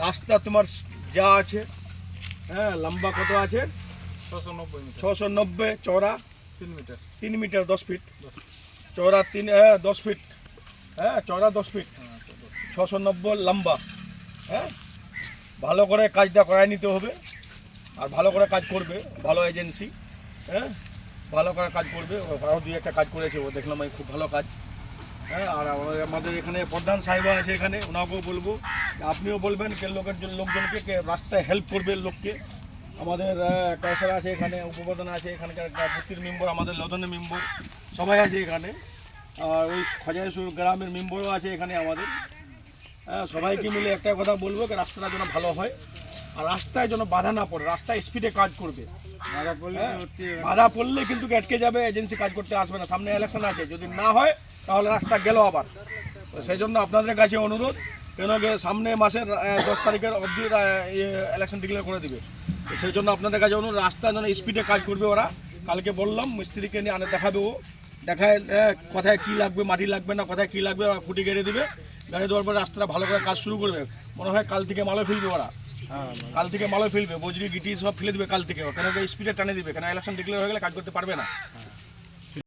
রাস্তা তোমার যা আছে, হ্যাঁ, লম্বা কত আছে? 690, চওড়া 3 মিটার 10 ফিট, চওড়া 10 ফিট, হ্যাঁ, চওড়া 10 ফিট, 690 লম্বা। হ্যাঁ, ভালো করে কাজটা করায় নিতে হবে, আর ভালো করে কাজ করবে, ভালো এজেন্সি, হ্যাঁ, ভালো করে কাজ করবে। আরও দুই একটা কাজ করেছে, ও দেখলাম আমি, খুব ভালো কাজ। হ্যাঁ, আর আমাদের এখানে প্রধান সাহেব আছে এখানে, ওনাকেও বলবো, আপনিও বলবেন কে লোকজনকে কে রাস্তায় হেল্প করবে লোককে। আমাদের কাউসার আছে এখানে, উপপ্রধান আছে এখানকার, বুথির মেম্বার, আমাদের লদনের মেম্বার, সবাই আছে এখানে। আর ওই খজাইশুর গ্রামের মেম্বারও আছে এখানে আমাদের। হ্যাঁ, সবাইকে মিলে একটা কথা বলবো, রাস্তাটা যেন ভালো হয়, আর রাস্তায় যেন বাধা না পড়ে, রাস্তায় স্পিডে কাজ করবে। বাধা পড়লে কিন্তু আটকে যাবে, এজেন্সি কাজ করতে আসবে না। সামনে ইলেকশন আছে, যদি না হয় তাহলে রাস্তা গেল আবার। তো সেই জন্য আপনাদের কাছে অনুরোধ, কেন সামনে মাসের 10 তারিখের অবধি ইলেকশন ডিক্লেয়ার করে দিবে। তো সেই জন্য আপনাদের কাছে অনুরোধ, রাস্তা যেন স্পিডে কাজ করবে ওরা। কালকে বললাম মিস্ত্রিকে নিয়ে দেখাবে, ও দেখায় কোথায় কী লাগবে, মাটি লাগবে না, কোথায় কী লাগবে, ওরা খুঁটি গেড়ে দেবে। গাড়ি দেওয়ার পরে রাস্তাটা ভালো করে কাজ শুরু করবে। মনে হয় কাল থেকে মালও ফেলবে ওরা, কাল থেকে মালও ফেলবে, বজরি গিটি সব ফেলে দেবে কাল থেকে, কেন স্পিডে টানে দিবে, কেন ইলেকশন ডিক্লেয়ার হয়ে গেলে কাজ করতে পারবে না।